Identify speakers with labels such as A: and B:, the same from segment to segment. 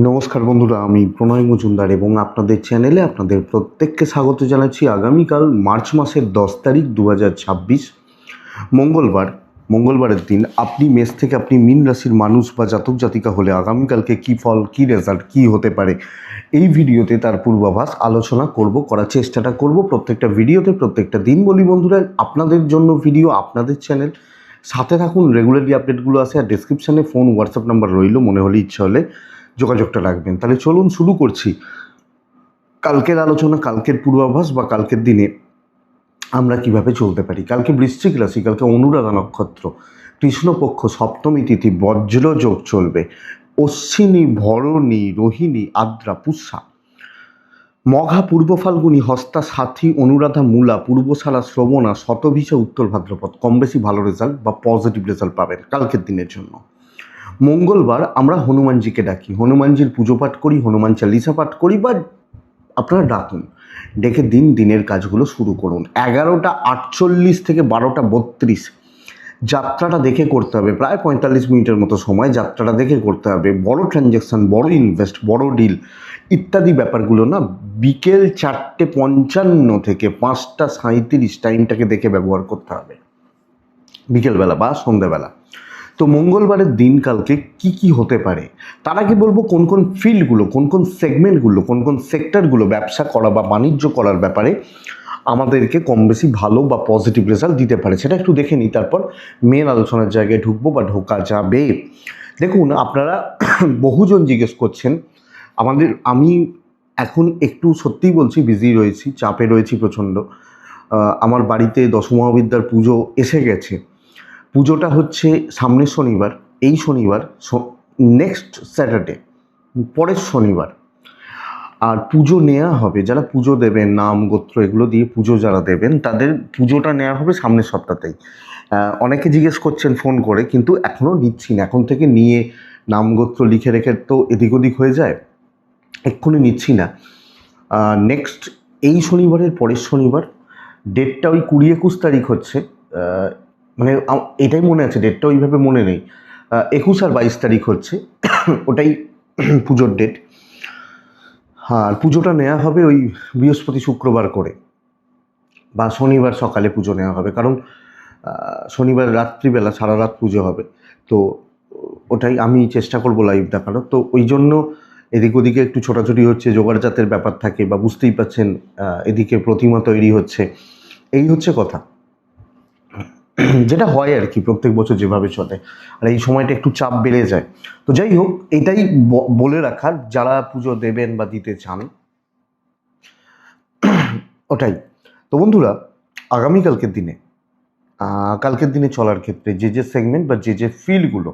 A: নমস্কার বন্ধুরা, আমি প্রণয় মজুমদার এবং আপনাদের চ্যানেলে আপনাদের প্রত্যেককে স্বাগত জানাচ্ছি। আগামীকাল মার্চ মাসের 10 তারিখ 2026 মঙ্গলবারের দিন আপনি মেষ থেকে আপনি মীন রাশির মানুষ বা জাতক জাতিকা হলে আগামীকালকে কী ফল, কী রেজাল্ট, কী হতে পারে এই ভিডিওতে তার পূর্বাভাস আলোচনা করার চেষ্টাটা করব। প্রত্যেকটা ভিডিওতে প্রত্যেকটা দিন বলি বন্ধুরা, আপনাদের জন্য ভিডিও, আপনাদের চ্যানেল, সাথে থাকুন। রেগুলারলি আপডেটগুলো আসে আর ডিসক্রিপশানে ফোন হোয়াটসঅ্যাপ নাম্বার রইল, মনে হলে ইচ্ছা হলে যোগাযোগটা রাখবেন। তাহলে চলুন শুরু করছি কালকের আলোচনা, কালকের পূর্বাভাস বা কালকের দিনে আমরা কিভাবে চলতে পারি। কালকে বৃশ্চিক রাশি, কালকে অনুরাধা নক্ষত্র, কৃষ্ণপক্ষ, সপ্তমী তিথি, বজ্রযোগ চলবে। অশ্বিনী, ভরণী, রোহিণী, আদ্রা, পুষ্যা, মঘা, পূর্ব ফাল্গুনী, হস্তা, সাথী, অনুরাধা, মূলা, পূর্বশালা, শ্রবণা, শতভিষা, উত্তর ভাদ্রপদ। কম বেশি ভালো রেজাল্ট বা পজিটিভ রেজাল্ট পাবেন কালকের দিনের জন্য। মঙ্গলবার আমরা হনুমানজিকে ডাকি, হনুমানজির পুজো পাঠ করি, হনুমান চালিসা পাঠ করি বা আপনারা ডাকুন, ডেকে দিনের কাজগুলো শুরু করুন। 11:48 থেকে 12:32 যাত্রাটা দেখে করতে হবে, প্রায় 45 মিনিটের মতো সময় যাত্রাটা দেখে করতে হবে। বড় ট্রানজ্যাকশান, বড় ইনভেস্ট, বড় ডিল ইত্যাদি ব্যাপারগুলো না বিকেল 4:55 থেকে 5:37 টাইমটাকে দেখে ব্যবহার করতে হবে, বিকেলবেলা বা সন্ধ্যেবেলা। তো মঙ্গলবারের দিনকালকে কি কি হতে পারে তার আগে বলবো কোন কোন ফিল্ডগুলো, কোন কোন সেগমেন্টগুলো, কোন কোন সেক্টরগুলো ব্যবসা করা বা বাণিজ্য করার ব্যাপারে আমাদেরকে কম বেশি ভালো বা পজিটিভ রেজাল্ট দিতে পারে, সেটা একটু দেখে নিই। তারপর মেন আলোচনার জায়গায় ঢুকবো বা ঢোকা যাবে। দেখুন, আপনারা বহুজন জিজ্ঞেস করছেন আমি এখন একটু সত্যিই বলছি বিজি রয়েছি, চাপে রয়েছি প্রচণ্ড। আমার বাড়িতে দশমহাবিদ্যার পুজো এসে গেছে। পুজোটা হচ্ছে সামনের শনিবার, এই শনিবার, নেক্সট স্যাটারডে, পরের শনিবার। আর পুজো নেওয়া হবে, যারা পুজো দেবেন, নাম গোত্র এগুলো দিয়ে পুজো যারা দেবেন তাদের পুজোটা নেওয়া হবে সামনের সপ্তাহতেই। অনেকে জিজ্ঞেস করছেন ফোন করে, কিন্তু এখনও নিচ্ছি না। এখন থেকে নিয়ে নাম গোত্র লিখে রেখে তো এদিক ওদিক হয়ে যায়, এক্ষুনি নিচ্ছি না। নেক্সট এই শনিবারের পরের শনিবার, ডেটটা ওই 20-21 তারিখ হচ্ছে, মানে এটাই মনে আছে, ডেটটা ওইভাবে মনে নেই। 21 আর 22 তারিখ হচ্ছে ওটাই পুজোর ডেট। আর পুজোটা নেওয়া হবে ওই বৃহস্পতি শুক্রবার করে বা শনিবার সকালে পুজো নেওয়া হবে, কারণ শনিবার রাত্রিবেলা সারা রাত পুজো হবে। তো ওটাই আমি চেষ্টা করব লাইভ দেখানোর। তো ওই জন্য এদিক ওদিকে একটু ছোটাছুটি হচ্ছে, জোগাড়জাতের ব্যাপার থাকে, বা বুঝতেই পারছেন এদিকে প্রতিমা তৈরি হচ্ছে, এই হচ্ছে কথা, যেটা হয় আর কি প্রত্যেক বছর যেভাবে চলে। আর এই সময়টা একটু চাপ বেড়ে যায়। তো যাই হোক, এটাই বলে রাখার, যারা পুজো দেবেন বা দিতে চান ওটাই। তো বন্ধুরা, আগামীকালকের দিনে চলার ক্ষেত্রে যে সেগমেন্ট বা যে ফিল্ডগুলো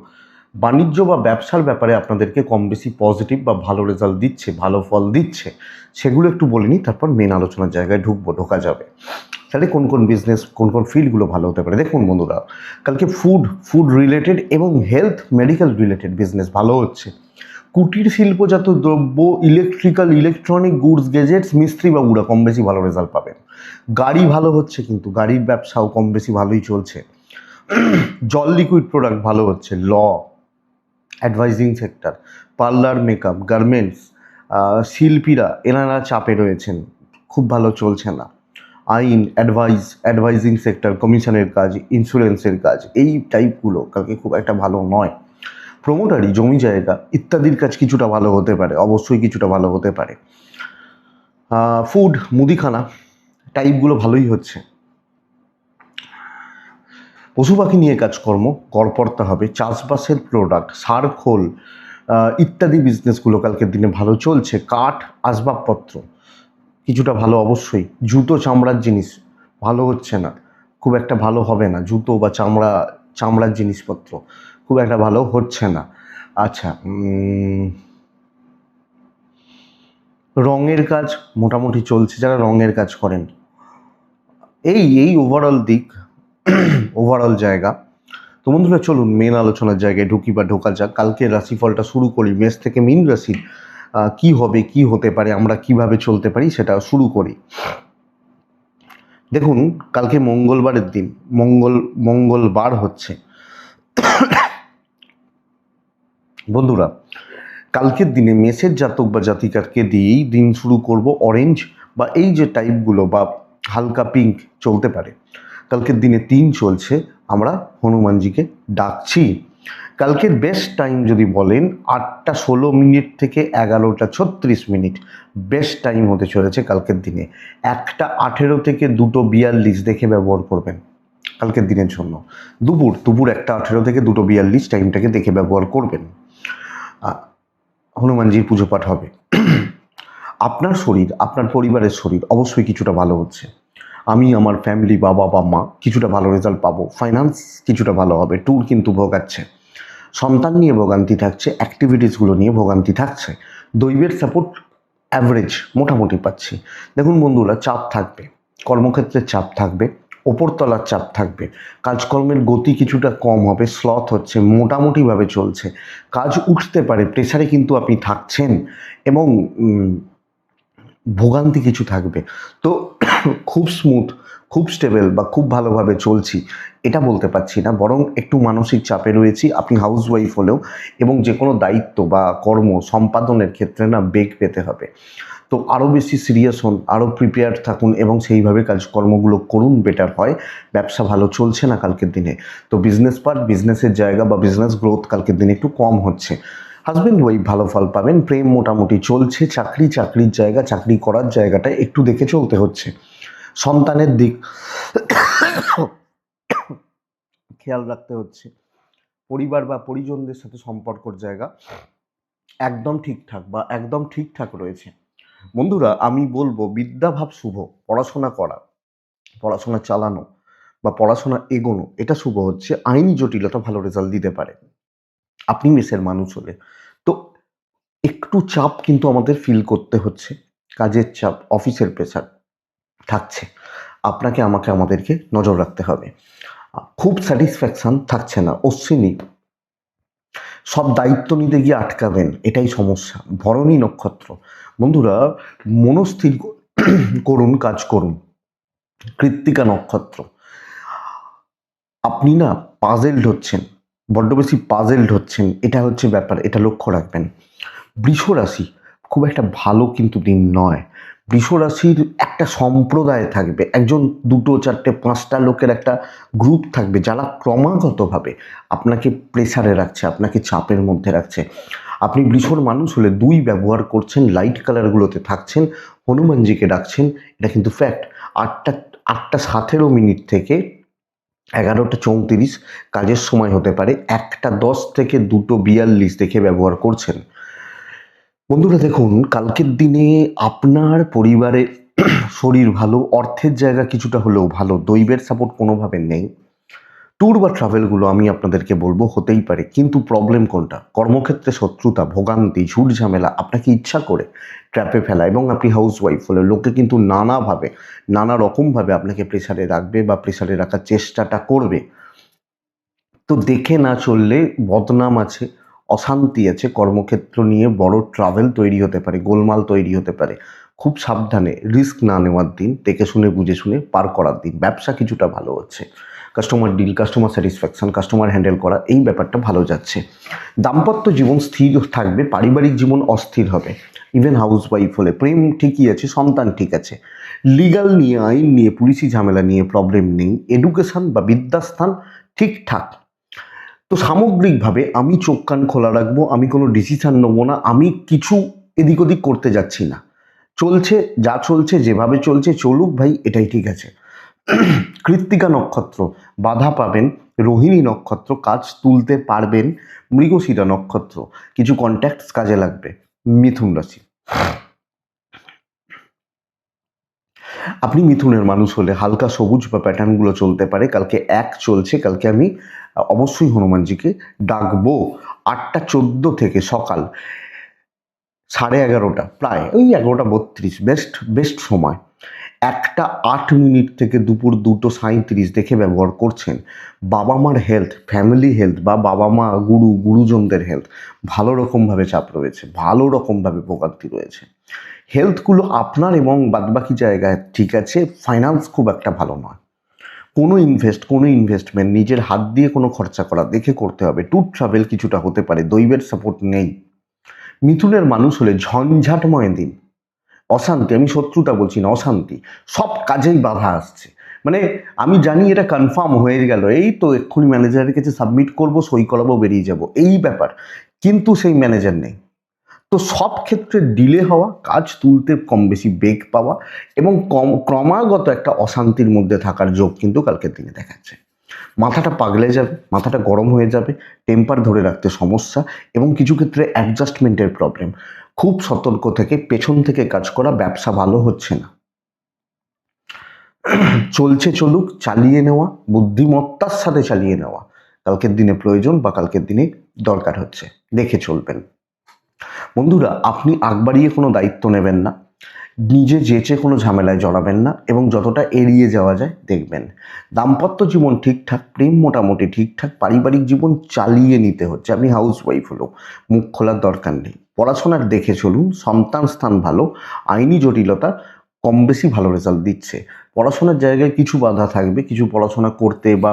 A: বাণিজ্য বা ব্যবসার ব্যাপারে আপনাদেরকে কম বেশি পজিটিভ বা ভালো রেজাল্ট দিচ্ছে, ভালো ফল দিচ্ছে, সেগুলো একটু বলে নিই, তারপর মেন আলোচনার জায়গায় ঢোকা যাবে। তাহলে কোন কোন বিজনেস, কোন কোন ফিল্ডগুলো ভালো হতে পারে। দেখুন বন্ধুরা, কালকে ফুড রিলেটেড এবং হেলথ মেডিকেল রিলেটেড বিজনেস ভালো হচ্ছে। কুটির শিল্পজাত দ্রব্য, ইলেকট্রনিক গুডস, গেজেটস, মিস্ত্রি বাবুরা কম বেশি ভালো রেজাল্ট পাবেন। গাড়ি ভালো হচ্ছে, কিন্তু গাড়ির ব্যবসাও কম বেশি ভালোই চলছে। জল লিকুইড প্রোডাক্ট ভালো হচ্ছে। ল, advertising sector, parlour, makeup, garments, শিল্পীরা এনারা চাপে রয়েছেন, খুব ভালো চলছে না। আইন, অ্যাডভাইজিং সেক্টর, কমিশনের কাজ, ইন্স্যুরেন্সের কাজ, এই টাইপগুলো কালকে খুব একটা ভালো নয়। প্রমোটারি, জমি জায়গা ইত্যাদির কাজ কিছুটা ভালো হতে পারে, অবশ্যই কিছুটা ভালো হতে পারে। ফুড, মুদিখানা টাইপগুলো ভালোই হচ্ছে। পশু পাখি নিয়ে কাজকর্ম গড়পড়তে হবে। চাষবাসের প্রোডাক্ট, সার খোল ইত্যাদি বিজনেসগুলো কালকের দিনে ভালো চলছে। কাঠ, আসবাবপত্র কিছুটা ভালো অবশ্যই। জুতো, চামড়ার জিনিস ভালো হচ্ছে না, খুব একটা ভালো হবে না। জুতো বা চামড়ার জিনিসপত্র খুব একটা ভালো হচ্ছে না। আচ্ছা, রঙের কাজ মোটামুটি চলছে, যারা রঙের কাজ করেন, এই ওভারঅল দিক, ওভারঅল জায়গা। তো বন্ধুরা, চলুন মেন আলোচনার জায়গায় ঢোকা যাক। কালকে রাশিফলটা শুরু করি, মেষ থেকে মীন রাশির কি হবে, কি হতে পারে, আমরা কিভাবে চলতে পারি সেটা শুরু করি। দেখুন, কালকে মঙ্গলবারের দিন, মঙ্গলবার হচ্ছে বন্ধুরা। কালকের দিনে মেষের জাতক বা জাতিকাকে দিয়েই দিন শুরু করব। অরেঞ্জ বা এই যে টাইপগুলো বা হালকা পিঙ্ক চলতে পারে। কালকের দিনে 3 চলছে, আমরা হনুমানজিকে ডাকছি। কালকের বেস্ট টাইম যদি বলেন 8টা 16 মিনিট থেকে 11টা 36 মিনিট বেস্ট টাইম হতে চলেছে কালকের দিনে। 1টা 18 থেকে 2টো 42 দেখে ব্যবহার করবেন কালকের দিনের জন্য। দুপুর 1টা 18 থেকে 2টো 42 টাইমটাকে দেখে ব্যবহার করবেন। হনুমানজির পুজো পাঠ হবে। আপনার শরীর, আপনার পরিবারের শরীর অবশ্যই কিছুটা ভালো হচ্ছে। আমি, আমার ফ্যামিলি, বাবা বা মা কিছুটা ভালো রেজাল্ট পাবো। ফাইন্যান্স কিছুটা ভালো হবে। ট্যুর কিন্তু ভোগাচ্ছে। সন্তান নিয়ে ভোগান্তি থাকছে, অ্যাক্টিভিটিসগুলো নিয়ে ভোগান্তি থাকছে। দৈবের সাপোর্ট অ্যাভারেজ মোটামুটি পাচ্ছি। দেখুন বন্ধুরা, চাপ থাকবে, কর্মক্ষেত্রে চাপ থাকবে, ওপরতলার চাপ থাকবে, কাজকর্মের গতি কিছুটা কম হবে, স্লথ হচ্ছে, মোটামুটিভাবে চলছে, কাজ উঠতে পারে, প্রেসারে কিন্তু আপনি থাকছেন এবং ভোগান্তি কিছু থাকবে। তো খুব স্মুথ, খুব স্টেবল বা খুব ভালোভাবে চলছি এটা বলতে পারছি না, বরং একটু মানসিক চাপে রয়েছি আপনি হাউসওয়াইফ হলেও, এবং যে কোনো দায়িত্ব বা কর্ম সম্পাদনের ক্ষেত্রে না বেগ পেতে হবে। তো আরও বেশি সিরিয়াস হন, আরও প্রিপেয়ার থাকুন এবং সেইভাবে কাজকর্মগুলো করুন, বেটার হয়। ব্যবসা ভালো চলছে না কালকের দিনে, তো বিজনেস পার্ট, বিজনেসের জায়গা বা বিজনেস গ্রোথ কালকের দিনে একটু কম হচ্ছে। হাজব্যান্ড ওয়াইফ ভালো ফল পাবেন। প্রেম মোটামুটি চলছে। চাকরির জায়গা, চাকরি করার জায়গাটা একটু দেখে চলতে হচ্ছে। সন্তানের দিক খেয়াল রাখতে হচ্ছে। পরিবার বা পরিজনদের সাথে সম্পর্কর জায়গা একদম ঠিকঠাক বা একদম ঠিকঠাক রয়েছে। বন্ধুরা, আমি বলবো বিদ্যাভাব শুভ, পড়াশোনা করা, পড়াশোনা চালানো বা পড়াশোনা এগোনো এটা শুভ হচ্ছে। আইনি জটিলতা ভালো রেজাল্ট দিতে পারে আপনি মেষের মানুষ হলে। তো একটু চাপ কিন্তু আমাদের ফিল করতে হচ্ছে। কাজের চাপ, অফিসের প্রেশার থাকছে। আপনাকে, আমাকে, আমাদেরকে নজর রাখতে হবে। খুব স্যাটিসফ্যাকশন থাকছে না, অশ্বিনী সব দায়িত্ব নিতে গিয়ে আটকাবেন, এটাই সমস্যা। ভরণী নক্ষত্র, বন্ধুরা মনস্থির করুন, কাজ করুন। কৃত্তিকা নক্ষত্র, আপনি না পাজেলড হচ্ছেন, বড্ড বেশি পাজেলড হচ্ছেন, এটা হচ্ছে ব্যাপার, এটা লক্ষ্য রাখবেন। বৃষ রাশি, খুব একটা ভালো কিন্তু দিন নয়। বৃষ রাশির একটা সম্প্রদায় থাকবে, একজন, দুটো, চারটে, 5টা লোকের একটা গ্রুপ থাকবে যারা ক্রমাগতভাবে আপনাকে প্রেসারে রাখছে, আপনাকে চাপের মধ্যে রাখছে। আপনি বৃষর মানুষ হলে 2 ব্যবহার করছেন, লাইট কালারগুলোতে থাকছেন, হনুমানজিকে ডাকছেন, এটা কিন্তু ফ্যাক্ট। 8টা 17 মিনিট থেকে 11টা 34 কাজের সময় হতে পারে। 1টা 10 থেকে 2টো 42 দেখে ব্যবহার করছেন। বন্ধুরা দেখুন, কালকের দিনে আপনার পরিবারের শরীর ভালো, অর্থের জায়গা কিছুটা হলেও ভালো, দৈবের সাপোর্ট কোনোভাবে নেই। ট্যুর বা ট্রাভেলগুলো আমি আপনাদেরকে বলবো হতেই পারে, কিন্তু প্রবলেম কোনটা? কর্মক্ষেত্রে শত্রুতা, ভোগান্তি, ঝুট ঝামেলা আপনাকে ইচ্ছা করে ট্র্যাপে ফেলা, এবং আপনি হাউসওয়াইফ হলে লোকে কিন্তু নানাভাবে, নানা রকমভাবে আপনাকে প্রেসারে রাখবে বা প্রেসারে রাখার চেষ্টাটা করবে। তো দেখে না চললে বদনাম আছে, অশান্তি আছে, কর্মক্ষেত্র নিয়ে বড় ট্রাভেল তৈরি হতে পারে, গোলমাল তৈরি হতে পারে। খুব সাবধানে, রিস্ক না নেওয়ার দিন, দেখে শুনে বুঝে শুনে পার করার দিন। ব্যবসা কিছুটা ভালো হচ্ছে, customer deal, customer satisfaction, customer handle করা, এই ব্যাপারটা ভালো যাচ্ছে। দাম্পত্য জীবন স্থির থাকবে, পারিবারিক জীবন অস্থির হবে। ইভেন হাউসওয়াইফ হলে প্রেম ঠিকই আছে, সন্তান ঠিক আছে, লিগাল নিয়ে, আইন নিয়ে, পুলিশি ঝামেলা নিয়ে প্রবলেম নেই। এডুকেশন বা বিদ্যাস্থান ঠিকঠাক। তো সামগ্রিকভাবে আমি চোখ কান খোলা রাখবো, আমি কোনো ডিসিশন নেবো না, আমি কিছু এদিক ওদিক করতে যাচ্ছি না। চলছে যা চলছে, যেভাবে চলছে চলুক ভাই, এটাই ঠিক আছে। কৃত্তিকা নক্ষত্র, বাধা পাবেন। রোহিণী নক্ষত্র, কাজ তুলতে পারবেন। মৃগশিরা নক্ষত্র, কিছু কন্ট্যাক্টস কাজে লাগবে। মিথুন রাশি, আপনি মিথুনের মানুষ হলে হালকা সবুজ বা প্যাটার্নগুলো চলতে পারে। কালকে 1 চলছে, কালকে আমি অবশ্যই হনুমানজিকে ডাকবো। 8টা 14 থেকে সকাল 11:30, প্রায় ওই 11টা 32 বেস্ট সময়। 1টা 8 মিনিট থেকে দুপুর 2টো 37 দেখে ব্যবহার করছেন। বাবা মার হেলথ, ফ্যামিলি হেলথ বা বাবা মা, গুরুজনদের হেলথ ভালো রকমভাবে চাপ রয়েছে, ভালো রকমভাবে ভোগান্তি রয়েছে। হেলথগুলো আপনার এবং বাদবাকি জায়গায় ঠিক আছে। ফাইন্যান্স খুব একটা ভালো নয়। কোনো ইনভেস্টমেন্ট নিজের হাত দিয়ে কোনো খরচা করা দেখে করতে হবে। ট্যুর ট্রাভেল কিছুটা হতে পারে, দৈবের সাপোর্ট নেই। মিথুনের মানুষ হলে ঝঞ্ঝাটময় দিন, অশান্তি, আমি শত্রুতা বলছি না, অশান্তি, সব কাজেই বাধা আসছে। মানে আমি জানি এটা কনফার্ম হয়ে গেল, এই তো এক্ষুনি ম্যানেজারের কাছে সাবমিট করব, সই করাবো, বেরিয়ে যাব, এই ব্যাপার, কিন্তু সেই ম্যানেজার নেই। তো সব ক্ষেত্রে ডিলে হওয়া, কাজ তুলতে কম বেশি বেগ পাওয়া এবং ক্রমাগত একটা অশান্তির মধ্যে থাকার যোগ কিন্তু কালকের দিনে দেখাচ্ছে। মাথাটা পাগলে যাবে, মাথাটা গরম হয়ে যাবে, টেম্পার ধরে রাখতে সমস্যা এবং কিছু ক্ষেত্রে অ্যাডজাস্টমেন্টের প্রবলেম। খুব সতর্ক থেকে পেছন থেকে কাজ করা, ব্যবসা ভালো হচ্ছে না, চলছে চলুক, চালিয়ে নেওয়া, বুদ্ধিমত্তার সাথে চালিয়ে নেওয়া কালকের দিনে প্রয়োজন বা কালকের দিনে দরকার হচ্ছে, দেখে চলবেন। বন্ধুরা, আপনি আগ বাড়িয়ে কোনো দায়িত্ব নেবেন না, নিজে যেচে কোনো ঝামেলায় জড়াবেন না এবং যতটা এড়িয়ে যাওয়া যায় দেখবেন। দাম্পত্য জীবন ঠিকঠাক, প্রেম মোটামুটি ঠিকঠাক, পারিবারিক জীবন চালিয়ে নিতে হচ্ছে। আপনি হাউস ওয়াইফ হলেও মুখ খোলার দরকার নেই। পড়াশোনার দেখে চলুন, সন্তান স্থান ভালো, আইনি জটিলতা কম বেশি ভালো রেজাল্ট দিচ্ছে। পড়াশোনার জায়গায় কিছু বাধা থাকবে, কিছু পড়াশোনা করতে বা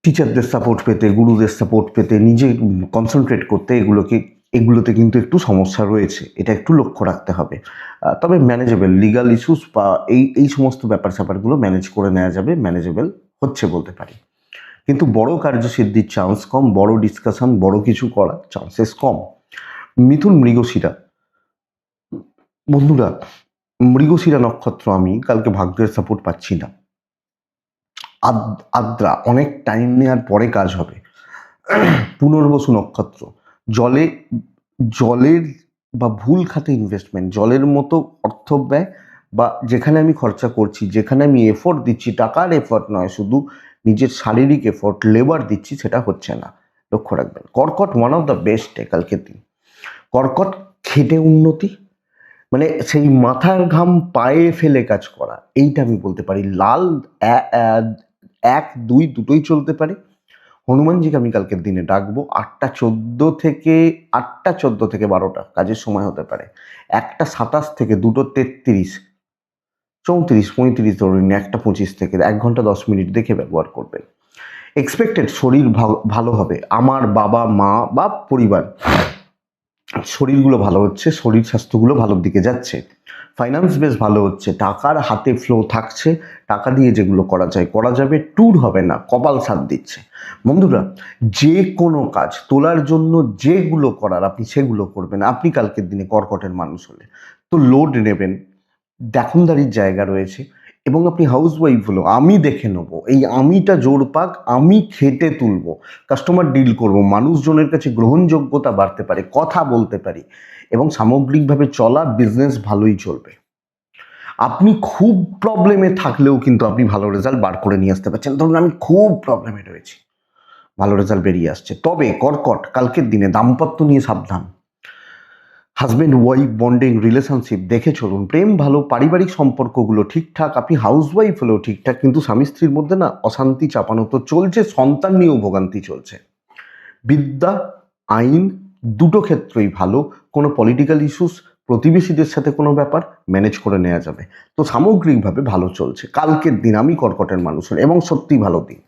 A: টিচারদের সাপোর্ট পেতে, গুরুদের সাপোর্ট পেতে, নিজে কনসেন্ট্রেট করতে এগুলোতে কিন্তু একটু সমস্যা রয়েছে, এটা একটু লক্ষ্য রাখতে হবে। তবে ম্যানেজেবল, লিগাল ইস্যুস বা এই সমস্ত ব্যাপার স্যাপারগুলো ম্যানেজ করে নেওয়া যাবে, ম্যানেজেবল হচ্ছে বলতে পারি। কিন্তু বড় কার্যসিদ্ধির চান্স কম, বড় ডিসকাশন, বড় কিছু করার চান্সেস কম। মিথুন মৃগশিরা, বন্ধুরা, মৃগশিরা নক্ষত্র, আমি কালকে ভাগ্যের সাপোর্ট পাচ্ছি না। আদ্রা, অনেক টাইম নেওয়ার পরে কাজ হবে। পুনর্বসু নক্ষত্র, জলে জলের বা ভুল খাতে ইনভেস্টমেন্ট, জলের মতো অর্থ ব্যয় বা যেখানে আমি খরচা করছি, যেখানে আমি এফোর্ট দিচ্ছি, টাকার এফোর্ট নয়, শুধু নিজের শারীরিক এফোর্ট, লেবার দিচ্ছি, সেটা হচ্ছে না, লক্ষ্য রাখবেন। কর্কট, ওয়ান অফ দ্য বেস্ট কালকের দিন। কর্কট, খেটে উন্নতি, মানে সেই মাথার ঘাম পায়ে ফেলে কাজ করা, এইটা আমি বলতে পারি। লাল 1, 2 দুটোই চলতে পারে। হনুমানজিকে আমি কালকের দিনে ডাকবো 8টা 14 থেকে 12টা কাজের সময় হতে পারে। 1টা 27 থেকে 2টো 33, 34, 35 ধরুন, 1টা 25 থেকে 1 ঘন্টা 10 মিনিট দেখে ব্যবহার করবেন। এক্সপেক্টেড শরীর ভালো হবে, আমার বাবা মা বা পরিবার শরীরগুলো ভালো হচ্ছে, শরীর স্বাস্থ্যগুলো ভালোর দিকে যাচ্ছে। ফাইন্যান্স বেশ ভালো হচ্ছে, টাকার হাতে ফ্লো থাকছে, টাকা দিয়ে যেগুলো করা যায় করা যাবে, ট্যুর হবে না, কপাল সাথ দিচ্ছে। বন্ধুরা, যে কোনো কাজ তোলার জন্য যেগুলো করার আপনি সেগুলো করবেন। আপনি কালকের দিনে কর্কটের মানুষ হলে তো লোড নেবেন, দেখনদারির জায়গা রয়েছে এবং আপনি হাউস ওয়াইফ হলো, আমি দেখে নেবো, এই আমিটা জোর পাক, আমি খেটে তুলবো, কাস্টমার ডিল করব, মানুষজনের কাছে গ্রহণযোগ্যতা বাড়তে পারে, কথা বলতে পারি এবং সামগ্রিকভাবে চলা বিজনেস ভালোই চলবে। আপনি খুব প্রবলেমে থাকলেও কিন্তু আপনি ভালো রেজাল্ট বার করে নিয়ে আসতে পারছেন। ধরুন আমি খুব প্রবলেমে রয়েছি, ভালো রেজাল্ট বেরিয়ে আসছে। তবে কর্কট, কালকের দিনে দাম্পত্য নিয়ে সাবধান, হাজব্যান্ড ওয়াইফ বন্ডিং রিলেশনশিপ দেখে চলুন। প্রেম ভালো, পারিবারিক সম্পর্কগুলো ঠিকঠাক, আপনি হাউস ওয়াইফ হলেও ঠিকঠাক, কিন্তু স্বামী স্ত্রীর মধ্যে না অশান্তি চাপানো তো চলছে, সন্তান নিয়েও ভোগান্তি চলছে। বিদ্যা, আইন দুটো ক্ষেত্রেই ভালো, কোনো পলিটিক্যাল ইস্যুস, প্রতিবেশীদের সাথে কোনো ব্যাপার ম্যানেজ করে নেওয়া যাবে। তো সামগ্রিকভাবে ভালো চলছে কালকের দিন, আমি কর্কটের মানুষের, এবং সত্যি ভালো দিন।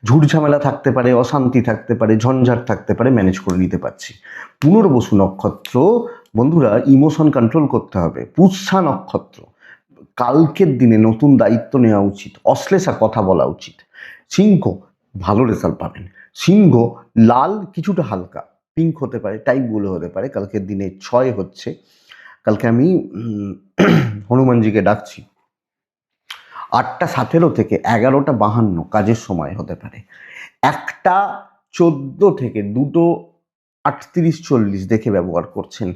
A: ঝুট ঝামেলা থাকতে পারে, অশান্তি থাকতে পারে, ঝঞ্ঝাট থাকতে পারে, ম্যানেজ করে নিতে পারছি। পুনর্বসু নক্ষত্র, বন্ধুরা, ইমোশন কন্ট্রোল করতে হবে। পুষ্যা নক্ষত্র, কালকের দিনে নতুন দায়িত্ব নেওয়া উচিত, অশ্লেষা কথা বলা উচিত। সিংহ, ভালো রেজাল্ট পাবেন। সিংহ, লাল কিছুটা হালকা, পিঙ্ক হতে পারে, টাইপগুলো হতে পারে। কালকের দিনে 6 হচ্ছে, কালকে আমি হনুমানজিকে ডাকছি। 8টা 17 থেকে 11টা 52 কাজের সময় হতে পারে। 1টা 14 থেকে 2টো 38-40 দেখে ব্যবহার করছেন।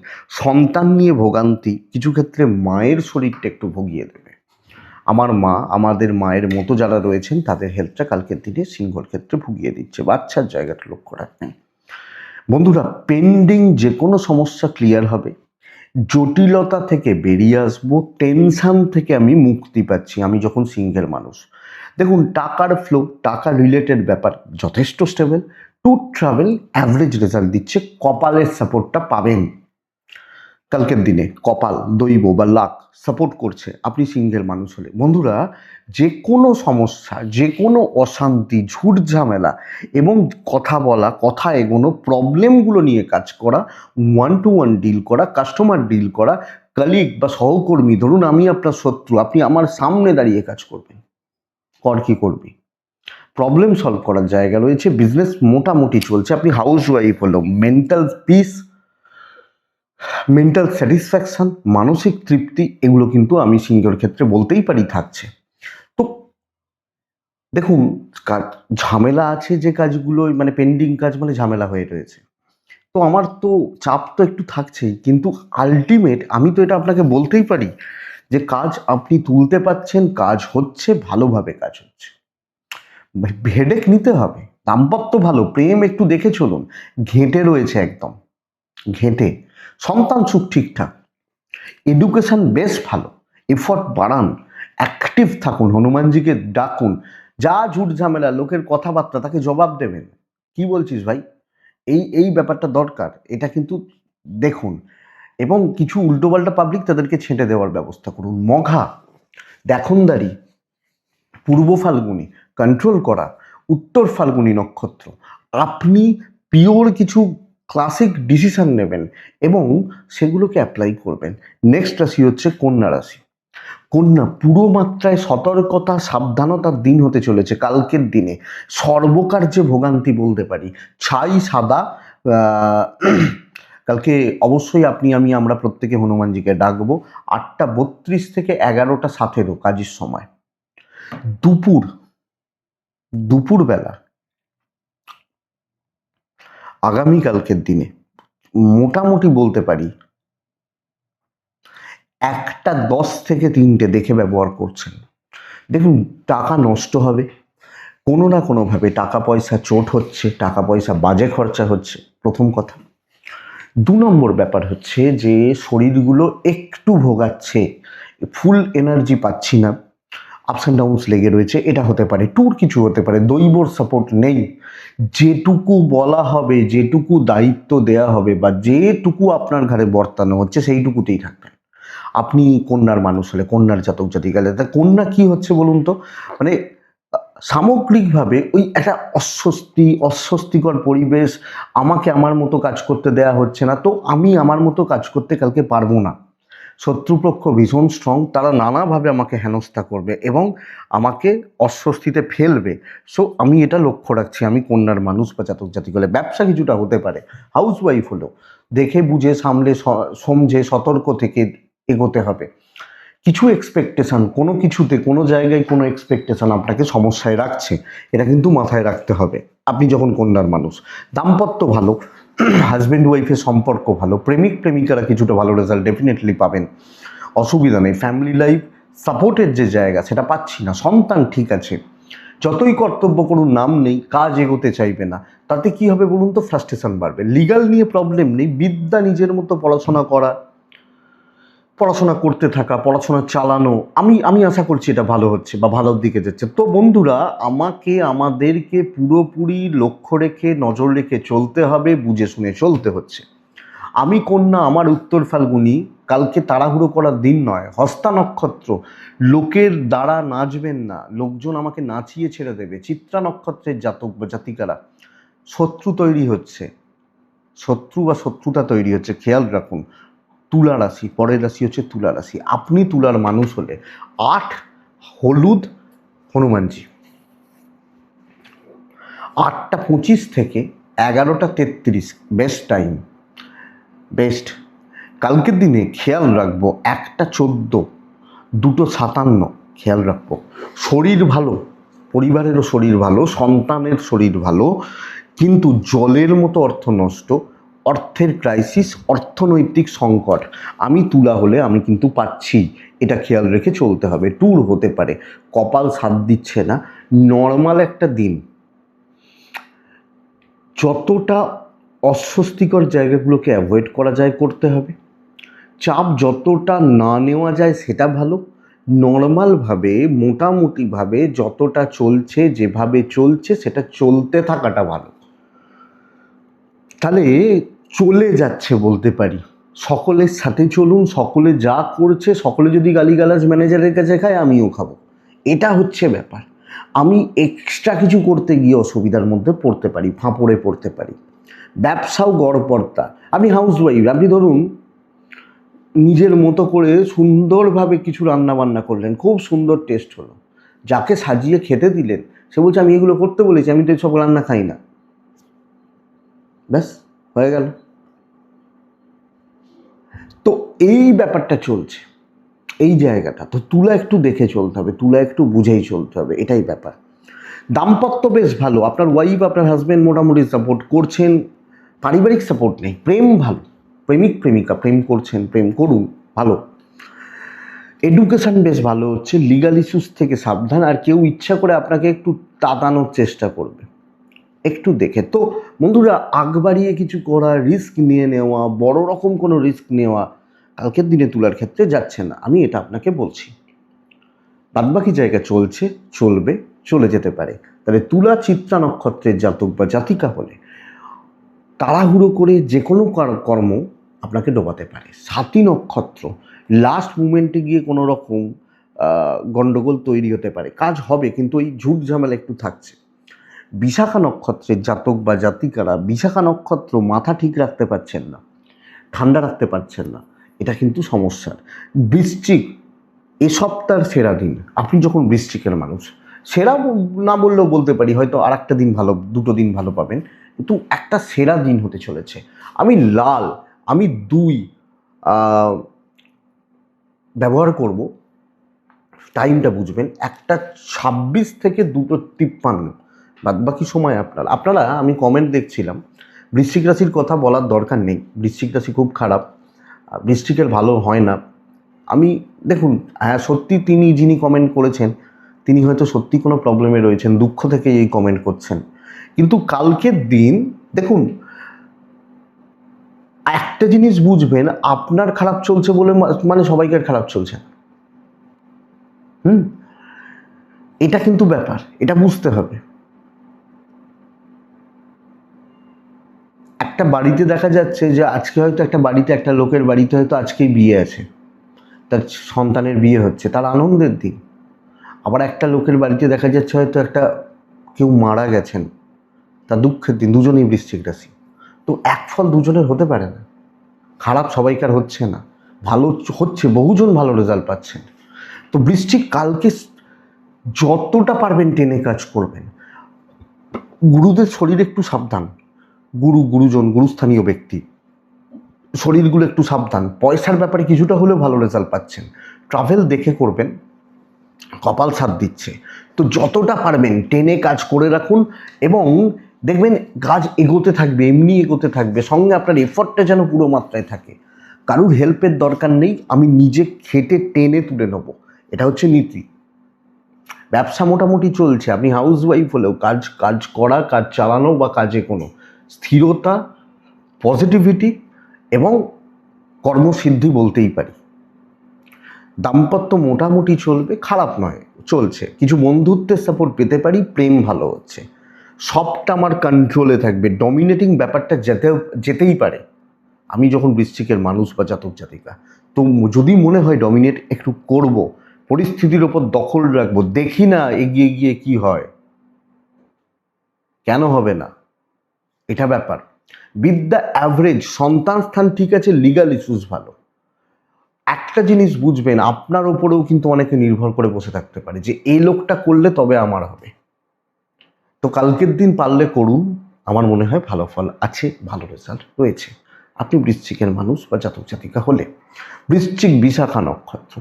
A: সন্তান নিয়ে ভোগান্তি, কিছু ক্ষেত্রে মায়ের শরীরটা একটু ভুগিয়ে দেবে। আমার মা, আমাদের মায়ের মতো যারা রয়েছেন তাদের হেলথটা কালকের দিনে সিংহর ক্ষেত্রে ভুগিয়ে দিচ্ছে, বাচ্চার জায়গাটা লক্ষ্য রাখবেন। বন্ধুরা, পেন্ডিং যে কোনো সমস্যা ক্লিয়ার হবে, জটিলতা থেকে বেরিয়ে আসবো, টেনশন থেকে আমি মুক্তি পাচ্ছি আমি যখন সিঙ্গেল মানুষ। দেখুন, টাকার ফ্লো, টাকা রিলেটেড ব্যাপার যথেষ্ট stable, tour travel average result দিচ্ছে, কপালের সাপোর্টটা পাবেন। কালকের দিনে কপাল, দৈব বা লাক সাপোর্ট করছে আপনি সিঙ্গেল মানুষ হলে। বন্ধুরা, যে কোনো সমস্যা, যে কোনো অশান্তি, ঝুট ঝামেলা এবং কথা বলা, কথা এগোনো, প্রবলেমগুলো নিয়ে কাজ করা, ওয়ান টু ওয়ান ডিল করা, কাস্টমার ডিল করা, কলিগ বা সহকর্মী, ধরুন আমি আপনার শত্রু, আপনি আমার সামনে দাঁড়িয়ে কাজ করবেন, কি করবি? প্রবলেম সলভ করার জায়গা রয়েছে, বিজনেস মোটামুটি চলছে, আপনি হাউস ওয়াইফ হলেও মেন্টাল পিস, মেন্টাল স্যাটিসফ্যাকশন, মানসিক তৃপ্তি, এগুলো কিন্তু আমি সিঙ্গেল ক্ষেত্রে বলতেই পারি থাকছে। তো দেখুন, ঝামেলা আছে যে কাজগুলো, মানে পেন্ডিং কাজ মানে ঝামেলা হয়ে রয়েছে, তো আমার তো চাপ তো একটু থাকছেই, কিন্তু আলটিমেট আমি তো এটা আপনাকে বলতেই পারি যে কাজ আপনি তুলতে পারছেন, কাজ হচ্ছে, ভালোভাবে কাজ হচ্ছে। হেডেক নিতে হবে, দাম্পত্য ভালো, প্রেম একটু দেখে চলুন, ঘেঁটে রয়েছে একদম, ঘেঁটে, সন্তান সুখ ঠিকঠাক, এডুকেশন বেশ ভালো, এফর্ট বাড়ান, অ্যাক্টিভ থাকুন, হনুমানজিকে ডাকুন, যা ঝুট ঝামেলা, লোকের কথাবার্তা, তাকে জবাব দেবেন, কি বলছিস ভাই, এই এই ব্যাপারটা দরকার, এটা কিন্তু দেখুন। এবং কিছু উল্টোপাল্টা পাবলিক, তাদেরকে ছেঁটে দেওয়ার ব্যবস্থা করুন। মঘা, দেখনদারি, পূর্ব ফাল্গুনি কন্ট্রোল করা, উত্তর ফাল্গুনি নক্ষত্র, আপনি পিওর কিছু ক্লাসিক ডিসিশন নেবেন এবং সেগুলোকে অ্যাপ্লাই করবেন। নেক্সট রাশি হচ্ছে কন্যা রাশি। কন্যা, পুরো মাত্রায় সতর্কতা, সাবধানতার দিন হতে চলেছে কালকের দিনে, সর্বকার্যে ভোগান্তি বলতে পারি, ছাই সাদা। কালকে অবশ্যই আমরা প্রত্যেকে হনুমানজিকে ডাকবো। 8:32 থেকে 11:17 কাজের সময়, দুপুরবেলা আগামীকালকের দিনে মোটামুটি বলতে পারি 1:10 থেকে 3টে দেখে ব্যবহার করছেন। দেখুন, টাকা নষ্ট হবে, কোনো না কোনোভাবে টাকা পয়সা চোট হচ্ছে, টাকা পয়সা বাজে খরচা হচ্ছে, প্রথম কথা। 2 নম্বর ব্যাপার হচ্ছে যে শরীরগুলো একটু ভোগাচ্ছে, ফুল এনার্জি পাচ্ছি না, আপস অ্যান্ড ডাউনস লেগে রয়েছে, এটা হতে পারে, ট্যুর কিছু হতে পারে, দৈবর সাপোর্ট নেই। যেটুকু বলা হবে, যেটুকু দায়িত্ব দেয়া হবে বা যেটুকু আপনার ঘাড়ে বর্তানো হচ্ছে, সেইটুকুতেই থাকবেন। আপনি কন্যার মানুষ হলে, কন্যার জাতক জাতিকা হলে, তা কন্যা কি হচ্ছে বলুন তো, মানে সামগ্রিকভাবে ওই একটা অস্বস্তিকর পরিবেশ, আমাকে আমার মতো কাজ করতে দেয়া হচ্ছে না, তো আমি আমার মতো কাজ করতে কালকে পারবো না। শত্রুপক্ষ ভীষণ স্ট্রং, তারা নানাভাবে আমাকে হেনস্থা করবে এবং আমাকে অস্বস্তিতে ফেলবে। সো আমি এটা লক্ষ্য রাখছি, আমি কন্যার মানুষ বা জাতক জাতিক হলে। ব্যবসা কিছুটা হতে পারে, হাউস ওয়াইফ হলেও দেখে বুঝে সামলে সমঝে সতর্ক থেকে এগোতে হবে। কিছু এক্সপেকটেশন, কোনো কিছুতে, কোনো জায়গায় কোনো এক্সপেকটেশন আপনাকে সমস্যায় রাখছে, এটা কিন্তু মাথায় রাখতে হবে আপনি যখন কন্যার মানুষ। দাম্পত্য ভালো, হাজব্যান্ড ওয়াইফের সম্পর্ক ভালো, প্রেমিক প্রেমিকারা কিছুটা ভালো রেজাল্ট ডেফিনেটলি পাবেন, অসুবিধা নেই। ফ্যামিলি লাইফ সাপোর্টের যে জায়গা, সেটা পাচ্ছি না। সন্তান ঠিক আছে, যতই কর্তব্য করুন নাম নেই, কাজ এগোতে চাইবে না, তাতে কি হবে বলুন তো, ফ্রাস্ট্রেশন বাড়বে। লিগাল নিয়ে প্রবলেম নেই, বিদ্যা নিজের মতো পড়াশোনা করতে থাকা, পড়াশোনা চালানো, আমি আশা করছি এটা ভালো হচ্ছে বা ভালোর দিকে যাচ্ছে। তো বন্ধুরা, আমাদেরকে পুরোপুরি লক্ষ্য রেখে, নজর রেখে চলতে হবে, বুঝে শুনে চলতে হচ্ছে। আমি কন্যা, আমার উত্তর ফাল্গুনি, কালকে তাড়াহুড়ো করার দিন নয়, হস্তা নক্ষত্র, লোকের দ্বারা নাচবেন না, লোকজন আমাকে নাচিয়ে ছেড়ে দেবে। চিত্রা নক্ষত্রের জাতক বা জাতিকারা, শত্রু তৈরি হচ্ছে, শত্রু বা শত্রুতা তৈরি হচ্ছে, খেয়াল রাখুন। তুলা রাশি, পরের রাশি হচ্ছে তুলা রাশি। আপনি তুলার মানুষ হলে 8 হলুদ হনুমানজি, 8:25 থেকে 11:33 বেস্ট টাইম, বেস্ট। কালকের দিনে খেয়াল রাখবো 1:14, 2:57 খেয়াল রাখবো। শরীর ভালো, পরিবারেরও শরীর ভালো, সন্তানের শরীর ভালো, কিন্তু জলের মতো অর্থ নষ্ট, অর্থের ক্রাইসিস, অর্থনৈতিক সংকট। আমি তুলা হলে আমি কিন্তু পাচ্ছি, এটা খেয়াল রেখে চলতে হবে। ট্যুর হতে পারে, কপাল সাথ দিচ্ছে না, নর্মাল একটা দিন। যতটা অস্বস্তিকর জায়গাগুলোকে অ্যাভয়েড করা যায় করতে হবে, চাপ যতটা না নেওয়া যায় সেটা ভালো, নর্মালভাবে মোটামুটিভাবে যতটা চলছে, যেভাবে চলছে সেটা চলতে থাকাটা ভালো, তাহলে চলে যাচ্ছে বলতে পারি। সকলের সাথে চলুন, সকলে যা করছে, সকলে যদি গালিগালাজ ম্যানেজারের কাছে খায় আমিও খাবো, এটা হচ্ছে ব্যাপার। আমি এক্সট্রা কিছু করতে গিয়ে অসুবিধার মধ্যে পড়তে পারি, ফাঁপড়ে পড়তে পারি। ব্যবসাও গড়পড়তা। আপনি হাউসওয়াইফ, আপনি ধরুন নিজের মতো করে সুন্দরভাবে কিছু রান্না বান্না করলেন, খুব সুন্দর টেস্ট হলো, যাকে সাজিয়ে খেতে দিলেন সে বলছে আমি এগুলো করতে বলেছি, আমি তো সব রান্না খাই না। ব্যাস, হয়ে গেল। তো এই ব্যাপারটা চলছে, এই জায়গাটা তো তুলা একটু দেখে চলতে হবে, তুলা একটু বুঝেই চলতে হবে, এটাই ব্যাপার। দাম্পত্য বেশ ভালো, আপনার ওয়াইফ আপনার হাজব্যান্ড মোটামুটি সাপোর্ট করছেন, পারিবারিক সাপোর্ট নেই, প্রেম ভালো, প্রেমিক প্রেমিকা প্রেম করছেন, প্রেম করুন, ভালো। এডুকেশন বেশ ভালো হচ্ছে, লিগাল ইস্যুস থেকে সাবধান, আর কেউ ইচ্ছা করে আপনাকে একটু তাতানোর চেষ্টা করবে, একটু দেখে। তো বন্ধুরা, আগ বাড়িয়ে কিছু করা, রিস্ক নিয়ে নেওয়া, বড় রকম কোনো রিস্ক নেওয়া কালকের দিনে তুলার ক্ষেত্রে যাচ্ছে না, আমি এটা আপনাকে বলছি। বাদবাকি জায়গা চলছে, চলবে, চলে যেতে পারে। তাহলে তুলা চিত্রা নক্ষত্রের জাতক বা জাতিকা হলে তাড়াহুড়ো করে যে কোনো কর্ম আপনাকে ডোবাতে পারে। সাতী নক্ষত্র, লাস্ট মুমেন্টে গিয়ে কোনো রকম গণ্ডগোল তৈরি হতে পারে, কাজ হবে কিন্তু ওই ঝুট ঝামেলা একটু থাকছে। বিশাখা নক্ষত্রের জাতক বা জাতিকারা, বিশাখা নক্ষত্র, মাথা ঠিক রাখতে পারছেন না, ঠান্ডা রাখতে পারছেন না, এটা কিন্তু সমস্যার। বৃশ্চিক, এ সপ্তাহের সেরা দিন, আপনি যখন বৃশ্চিকের মানুষ, সেরা না বললেও বলতে পারি, হয়তো আর একটা দিন ভালো, দুটো দিন ভালো পাবেন, কিন্তু একটা সেরা দিন হতে চলেছে। আমি লাল, আমি 2 ব্যবহার করব, টাইমটা বুঝবেন, 1:26 থেকে 2:53, বাদবাকি সময় আপনারা আমি কমেন্ট দেখছিলাম, বৃশ্চিক রাশির কথা বলার দরকার নেই, বৃশ্চিক রাশি খুব খারাপ, বৃশ্চিকের ভালো হয় না। আমি দেখুন, হ্যাঁ সত্যি যিনি কমেন্ট করেছেন তিনি হয়তো সত্যি কোনো প্রবলেমে রয়েছেন, দুঃখ থেকে এই কমেন্ট করছেন, কিন্তু কালকের দিন দেখুন, একটা জিনিস বুঝবেন, আপনার খারাপ চলছে বলে মানে সবাইকার খারাপ চলছে, এটা কিন্তু ব্যাপার, এটা বুঝতে হবে। একটা বাড়িতে দেখা যাচ্ছে যে আজকে হয়তো একটা বাড়িতে, একটা লোকের বাড়িতে হয়তো আজকেই বিয়ে আছে, তার সন্তানের বিয়ে হচ্ছে, তার আনন্দের দিন। আবার একটা লোকের বাড়িতে দেখা যাচ্ছে হয়তো কেউ মারা গেছেন, তার দুঃখের দিন, দুজনেই বৃশ্চিক রাশি। তো এক ফল দুজনের হতে পারে না, খারাপ সবাইকার হচ্ছে না, ভালো হচ্ছে, বহুজন ভালো রেজাল্ট পাচ্ছেন। তো বৃশ্চিক কালকে যতটা পারবেন টেনে কাজ করবেন। গুরুদের শরীর একটু সাবধান, গুরুজন, গুরুস্থানীয় ব্যক্তি, শরীরগুলো একটু সাবধান। পয়সার ব্যাপারে কিছুটা হলেও ভালো রেজাল্ট পাচ্ছেন, ট্রাভেল দেখে করবেন, কপাল সাথ দিচ্ছে। তো যতটা পারবেন টেনে কাজ করে রাখুন, এবং দেখবেন কাজ এগোতে থাকবে, এমনি এগোতে থাকবে, সঙ্গে আপনার এফর্টটা যেন পুরো মাত্রায় থাকে, কারুর হেল্পের দরকার নেই, আমি নিজে খেটে টেনে তুলে নেবো, এটা হচ্ছে নীতি। ব্যবসা মোটামুটি চলছে, আপনি হাউস ওয়াইফ হলেও কাজ করা, কাজ চালানো বা কাজে কোনো স্থিরতা, পজিটিভিটি এবং কর্মসিদ্ধি বলতেই পারি। দাম্পত্য মোটামুটি চলবে, খারাপ নয়, চলছে, কিছু বন্ধুত্বের সাপোর্ট পেতে পারি, প্রেম ভালো হচ্ছে, সবটা আমার কন্ট্রোলে থাকবে, ডমিনেটিং ব্যাপারটা যেতেই পারে। আমি যখন বৃশ্চিকের মানুষ বা জাতক জাতিকা, তো যদি মনে হয় ডমিনেট একটু করব, পরিস্থিতির ওপর দখল রাখবো, দেখি না এগিয়ে গিয়ে কি হয়, কেন হবে না, এটা ব্যাপার। বিদ্যা অ্যাভারেজ, সন্তান স্থান ঠিক আছে, লিগাল ইস্যুস ভালো। একটা জিনিস বুঝবেন, আপনার ওপরেও কিন্তু অনেকে নির্ভর করে বসে থাকতে পারে যে এই লোকটা করলে তবে আমার হবে। তো কালকের দিন পারলে করুন, আমার মনে হয় ভালো ফল আছে, ভালো রেজাল্ট রয়েছে। আপনি বৃশ্চিকের মানুষ বা জাতক জাতিকা হলে। বৃশ্চিক বিশাখা নক্ষত্র,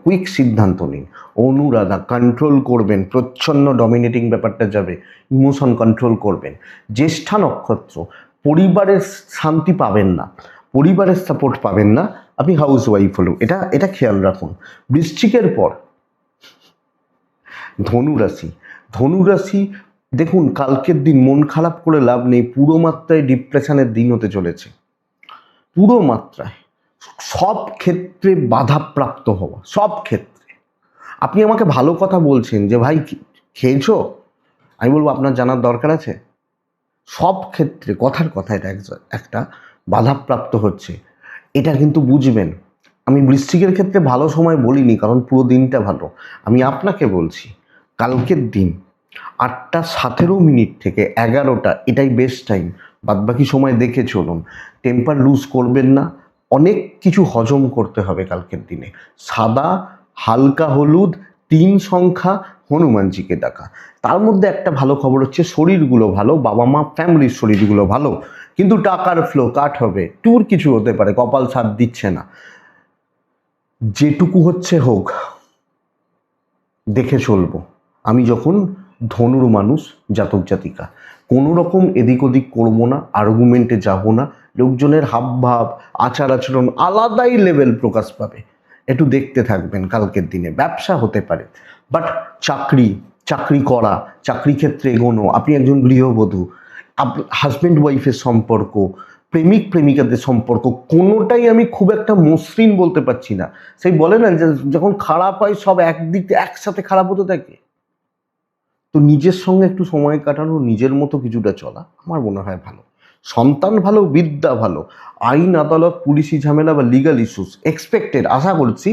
A: কুইক সিদ্ধান্ত নিন, অনুরাধা কন্ট্রোল করবেন, প্রচ্ছন্ন ডমিনেটিং ব্যাপারটা যাবে, ইমোশন কন্ট্রোল করবেন। জ্যেষ্ঠা নক্ষত্র, পরিবারের শান্তি পাবেন না, পরিবারের সাপোর্ট পাবেন না, আপনি হাউস ওয়াইফ হলেও, এটা খেয়াল রাখুন। বৃশ্চিকের পর ধনুরাশি, ধনুরাশি দেখুন, কালকের দিন মন খারাপ করে লাভ নেই, পুরো মাত্রায় ডিপ্রেশনের দিন হতে চলেছে, পুরো মাত্রায়, সব ক্ষেত্রে বাধাপ্রাপ্ত হওয়া, সব ক্ষেত্রে। আপনি আমাকে ভালো কথা বলছেন যে ভাই খেয়েছো, আমি বলবো আপনার জানার দরকার আছে, সব ক্ষেত্রে কথার কথা এটা একটা বাধাপ্রাপ্ত হচ্ছে। এটা কিন্তু বুঝবেন। আমি বৃশ্চিকের ক্ষেত্রে ভালো সময় বলিনি, কারণ পুরো দিনটা ভালো। আমি আপনাকে বলছি কালকের দিন 8টা 17 মিনিট থেকে 11টা, এটাই বেস্ট টাইম। বাদবাকি সময় দেখে চলুন, টেম্পার লুজ করবেন না। অনেক কিছু হজম করতে হবে কালকের দিনে। সাদা হালকা হলুদ 3 সংখ্যা হনুমানজিকে ডাকা। তার মধ্যে একটা ভালো খবর হচ্ছে শরীরগুলো ভালো, বাবা মা ফ্যামিলির শরীরগুলো ভালো, কিন্তু টাকার ফ্লো কাট হবে, ট্যুর কিছু হতে পারে, কপাল সাথ দিচ্ছে না। যেটুকু হচ্ছে হোক, দেখে চলবো। আমি যখন ধনুর মানুষ, জাতক জাতিকা, কোনো রকম এদিক ওদিক করবো না, আর্গুমেন্টে যাব না। লোকজনের হাবভাব আচার আচরণ আলাদাই লেভেল প্রকাশ পাবে, একটু দেখতে থাকবেন। কালকের দিনে ব্যবসা হতে পারে, বাট চাকরি করা, চাকরি ক্ষেত্রে এগোনো, আপনি একজন গৃহবধূ, হাজব্যান্ড ওয়াইফের সম্পর্ক, প্রেমিক প্রেমিকাদের সম্পর্ক, কোনোটাই আমি খুব একটা মসৃণ বলতে পারছি না। সেই বলে না যে যখন খারাপ হয় সব একদিক একসাথে খারাপ হতে থাকে। তো নিজের সঙ্গে একটু সময় কাটানো, নিজের মতো কিছুটা চলা আমার মনে হয় ভালো। সন্তান ভালো, বিদ্যা ভালো, আইন আদালত পুলিশি ঝামেলা বা লিগাল ইস্যুস এক্সপেক্টেড, আশা করছি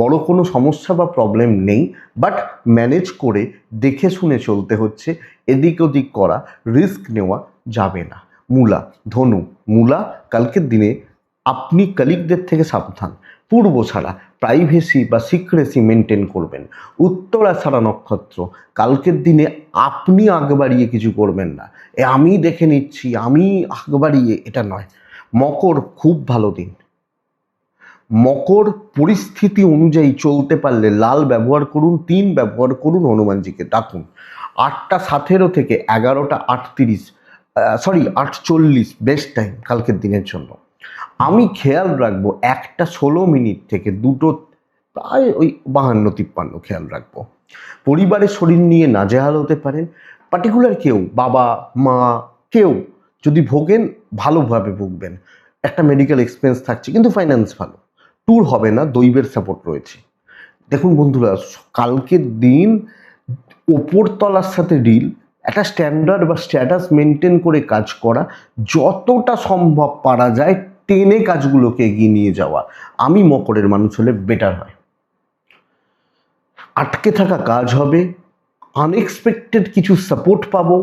A: বড় কোনো সমস্যা বা প্রবলেম নেই, বাট ম্যানেজ করে দেখে শুনে চলতে হচ্ছে। এদিক ওদিক করা, রিস্ক নেওয়া যাবে না। মূলা, ধনু, মূলা কালকের দিনে আপনি কলিগদের থেকে সাবধান। পূর্ব ছাড়া প্রাইভেসি বা সিক্রেসি মেনটেন করবেন। উত্তরা ছাড়া নক্ষত্র কালকের দিনে আপনি আগ বাড়িয়ে কিছু করবেন না, আমি দেখে নিচ্ছি, আমি আগ বাড়িয়ে, এটা নয়। মকর খুব ভালো দিন। মকর পরিস্থিতি অনুযায়ী চলতে পারলে লাল ব্যবহার করুন, 3 ব্যবহার করুন, হনুমানজিকে ডাকুন। 8টা 17 থেকে 11টা 38, 8:40 বেস্ট টাইম কালকের দিনের জন্য। আমি খেয়াল রাখবো 1টা 16 মিনিট থেকে 2টো প্রায় ওই 52-53 খেয়াল রাখবো। পরিবারের শরীর নিয়ে নাজেহাল হতে পারেন। পার্টিকুলার কেউ, বাবা মা, কেউ যদি ভোগেন ভালোভাবে ভুগবেন। একটা মেডিকেল এক্সপেন্স থাকছে, কিন্তু ফাইন্যান্স ভালো। ট্যুর হবে না, দৈবের সাপোর্ট রয়েছে। দেখুন বন্ধুরা, কালকের দিন ওপরতলার সাথে ডিল, একটা স্ট্যান্ডার্ড বা স্ট্যাটাস মেনটেন করে কাজ করা, যতটা সম্ভব পারা যায় টেনে কাজগুলোকে এগিয়ে নিয়ে যাওয়া, আমি মকরের মানুষ হলে বেটার হয়। আটকে থাকা কাজ হবে, আনএক্সপেক্টেড কিছু সাপোর্ট পাবো,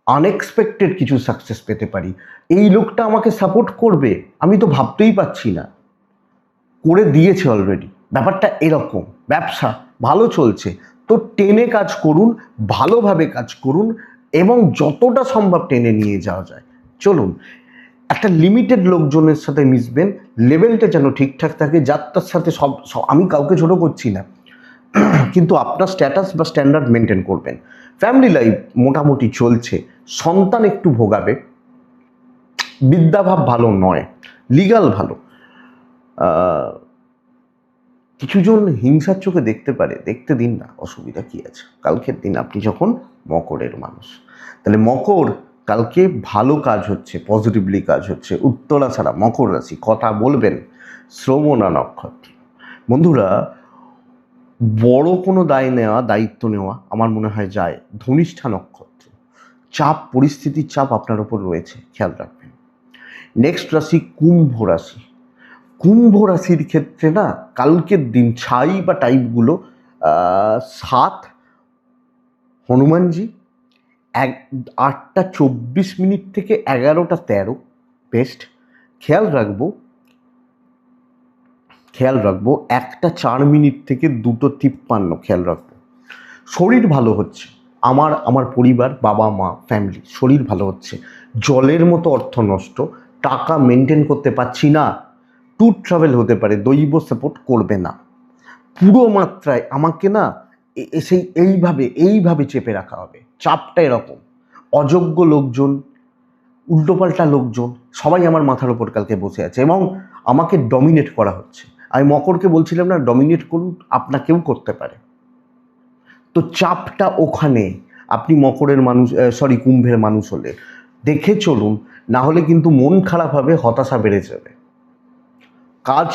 A: আনএক্সপেক্টেড কিছু সাকসেস পেতে পারি। এই লোকটা আমাকে সাপোর্ট করবে আমি তো ভাবতেই পারছি না, করে দিয়েছে অলরেডি। ব্যাপারটা এরকম। ব্যবসা ভালো চলছে, তো টেনে কাজ করুন, ভালোভাবে কাজ করুন, এবং যতটা সম্ভব টেনে নিয়ে যাওয়া যায় চলুন। একটা লিমিটেড লোকজনের সাথে মিশবেন, লেভেলটা যেন ঠিকঠাক থাকে। যাত্রার সাথে সব আমি কাউকে ছোটো করছি না, কিন্তু আপনার স্ট্যাটাস বা স্ট্যান্ডার্ড মেনটেন করবেন। ফ্যামিলি লাইফ মোটামুটি চলছে, সন্তান একটু ভোগাবে, বিদ্যাভাব ভালো নয়, লিগাল ভালো। কিছুজন হিংসার চোখে দেখতে পারে, দেখতে দিন না, অসুবিধা কী আছে। কালকের দিন আপনি যখন মকরের মানুষ, তাহলে মকর কালকে ভালো কাজ হচ্ছে, পজিটিভলি কাজ হচ্ছে। উত্তরা ছাড়া মকর রাশি, কথা বলবেন। শ্রবণা নক্ষত্র, বন্ধুরা বড় কোনো দায়িত্ব নেওয়া আমার মনে হয় যায়। ধনিষ্ঠা নক্ষত্র, চাপ, পরিস্থিতির চাপ আপনার ওপর রয়েছে, খেয়াল রাখবেন। নেক্সট রাশি কুম্ভ রাশি। কুম্ভ রাশির ক্ষেত্রে না কালকের দিন ছাই বা টাইপগুলো 7 হনুমানজি, 8টা 24 মিনিট থেকে 11টা 13 বেস্ট। খেয়াল রাখবো 1টা 4 মিনিট থেকে 2টো 53 খেয়াল রাখবো। শরীর ভালো হচ্ছে, আমার পরিবার, বাবা মা ফ্যামিলি শরীর ভালো হচ্ছে। জলের মতো অর্থ নষ্ট, টাকা মেনটেন করতে পারছি না, ট্যুর ট্রাভেল হতে পারে, দৈব সাপোর্ট করবে না পুরো মাত্রায়। আমাকে না সেই এইভাবে চেপে রাখা হবে। চাপটা এরকম, অযোগ্য লোকজন, উল্টোপাল্টা লোকজন সবাই আমার মাথার ওপর কালকে বসে আছে, এবং আমাকে ডমিনেট করা হচ্ছে। আমি মকরকে বলছিলাম না ডমিনেট করুন, আপনাকেও করতে পারে। তো চাপটা ওখানে। আপনি মকরের মানুষ, কুম্ভের মানুষ হলে দেখে চলুন, না হলে কিন্তু মন খারাপ হবে, হতাশা বেড়ে যাবে। কাজ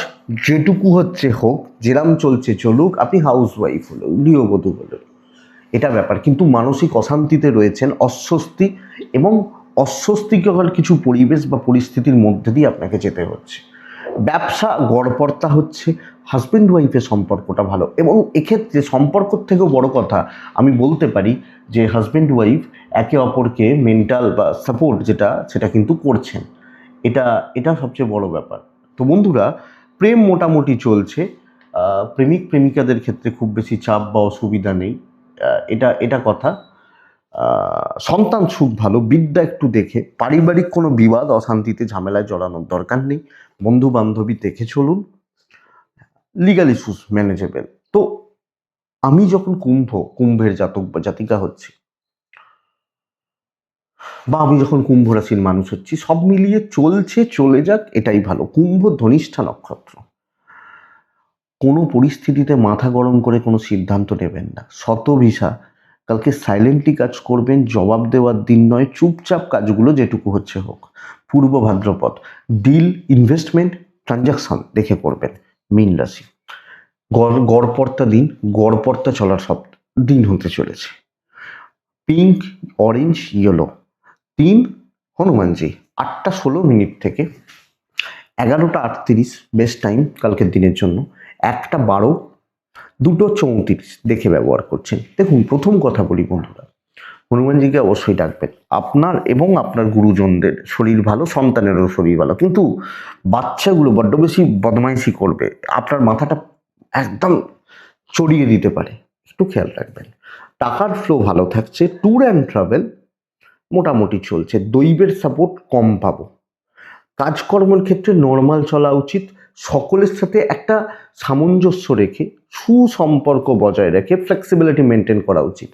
A: যেটুকু হচ্ছে হোক, যেরাম চলছে চলুক। আপনি হাউস ওয়াইফ হলো, গৃহবধূ হলো, এটা ব্যাপার। কিন্তু মানসিক অশান্তিতে রয়েছেন, অস্বস্তি এবং অস্বস্তিকর কিছু পরিবেশ বা পরিস্থিতির মধ্যে দিয়ে আপনাকে যেতে হচ্ছে। ব্যবসা গড়পড়তা হচ্ছে, হাজব্যান্ড ওয়াইফের সম্পর্কটা ভালো, এবং এক্ষেত্রে সম্পর্কর থেকেও বড় কথা আমি বলতে পারি যে হাজব্যান্ড ওয়াইফ একে অপরকে মেন্টাল বা সাপোর্ট সেটা কিন্তু করছেন। এটা এটা সবচেয়ে বড় ব্যাপার। তো বন্ধুরা, প্রেম মোটামুটি চলছে। প্রেমিক প্রেমিকাদের ক্ষেত্রে খুব বেশি চাপ বা অসুবিধা নেই, এটা কথা। সন্তান সুখ ভালো, বিদ্যা একটু দেখে, পারিবারিক কোনো বিবাদ অশান্তিতে ঝামেলায় জড়ানোর দরকার নেই, বন্ধু বান্ধবী দেখে চলুন, লিগাল ইস্যুস ম্যানেজেবল। তো আমি যখন কুম্ভের জাতক বা জাতিকা হচ্ছি, বা আমি যখন কুম্ভ রাশির মানুষ হচ্ছি, সব মিলিয়ে চলছে, চলে যাক, এটাই ভালো। কুম্ভ ধনিষ্ঠা নক্ষত্র। কোনো পরিস্থিতিতে মাথা গরম করে কোনো সিদ্ধান্ত নেবেন না, শতভিসা কালকে সাইলেন্টলি কাজ করবেন, জবাব দেওয়ার দিন নয়, চুপচাপ কাজগুলো যেটুকু হচ্ছে হোক। পূর্ব ভাদ্রপদ, ডিল, ইনভেস্টমেন্ট, ট্রানজাকশন দেখে করবেন। মীন রাশি, গড়পড়তা দিন, গড়পড়তা চলার সব দিন হতে চলেছে। পিঙ্ক, অরেঞ্জ, ইয়েলো, 3 হনুমানজি, 8:16 থেকে 11:38 বেস্ট টাইম কালকের দিনের জন্য। 1:12, 2:34 দেখে ব্যবহার করছেন। দেখুন, প্রথম কথা বলি বন্ধুরা, হনুমানজিকে অবশ্যই ডাকবেন। আপনার এবং আপনার গুরুজনদের শরীর ভালো, সন্তানেরও শরীর ভালো, কিন্তু বাচ্চাগুলো বড্ড বেশি বদমাইশি করবে, আপনার মাথাটা একদম চড়িয়ে দিতে পারে, একটু খেয়াল রাখবেন। টাকার ফ্লো ভালো থাকছে, ট্যুর অ্যান্ড ট্রাভেল মোটামুটি চলছে, দৈবের সাপোর্ট কম পাবো। কাজকর্মের ক্ষেত্রে নর্মাল চলা উচিত, সকলের সাথে একটা সামঞ্জস্য রেখে, সুসম্পর্ক বজায় রেখে ফ্লেক্সিবিলিটি মেনটেন করা উচিত।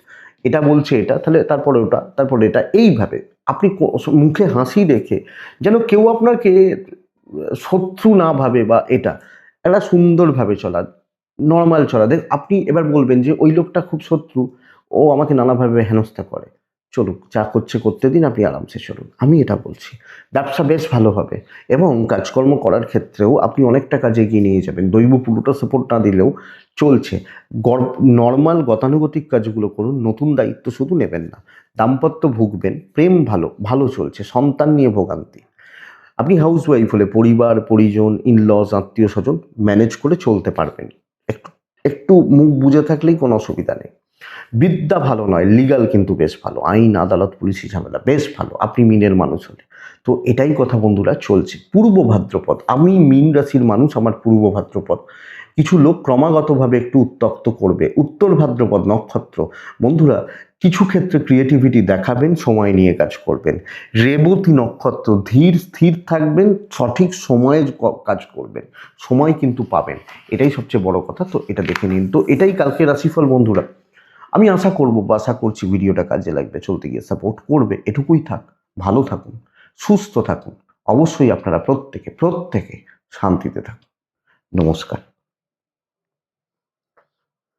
A: এটা বলছে এটা, তাহলে তারপরে ওটা, তারপরে এটা, এইভাবে আপনি মুখে হাসি রেখে, যেন কেউ আপনাকে শত্রু না ভাবে, বা এটা একটা সুন্দরভাবে চলা, নর্মাল চলা। দেখ, আপনি এবার বলবেন যে ওই লোকটা খুব শত্রু, ও আমাকে নানাভাবে হেনস্থা করে, চলুক, যা করছে করতে দিন, আপনি আরামসে চলুন, আমি এটা বলছি। ব্যবসা বেশ ভালো হবে, এবং কাজকর্ম করার ক্ষেত্রেও আপনি অনেকটা কাজে এগিয়ে নিয়ে যাবেন। দৈব পুরোটা সাপোর্ট না দিলেও চলছে। নর্মাল গতানুগতিক কাজগুলো করুন, নতুন দায়িত্ব শুধু নেবেন না। দাম্পত্য ভুগবেন, প্রেম ভালো ভালো চলছে, সন্তান নিয়ে ভোগান্তি। আপনি হাউস ওয়াইফ হলে পরিবার পরিজন, ইনলস, আত্মীয় স্বজন ম্যানেজ করে চলতে পারবেন, একটু একটু মুখ বুঝে থাকলেই কোনো অসুবিধা নেই। বিদ্যা ভালো নয়, লিগাল কিন্তু বেশ ভালো, আইন আদালত পুলিশি ঝামেলা বেশ ভালো, আপনি মিনের মানুষ হলে। তো এটাই কথা বন্ধুরা, চলছে। পূর্ব ভাদ্রপদ, আমি মীন রাশির মানুষ, আমার পূর্ব ভাদ্রপদ। কিছু লোক ক্রমাগতভাবে একটু উত্তক্ত করবে। উত্তর ভাদ্রপদ নক্ষত্র, বন্ধুরা কিছু ক্ষেত্রে ক্রিয়েটিভিটি দেখাবেন, সময় নিয়ে কাজ করবেন। রেবতী নক্ষত্র, ধীর স্থির থাকবেন, সঠিক সময়ে কাজ করবেন, সময় কিন্তু পাবেন, এটাই সবচেয়ে বড় কথা। তো এটা দেখে নিন। তো এটাই কালকে রাশিফল বন্ধুরা। আমি আশা করব বা আশা করছি ভিডিওটা কাজে লাগবে, চলতে গিয়ে সাপোর্ট করবে, এটুকুই থাক। ভালো থাকুন, সুস্থ থাকুন, অবশ্যই আপনারা প্রত্যেকে শান্তিতে থাকুন। নমস্কার।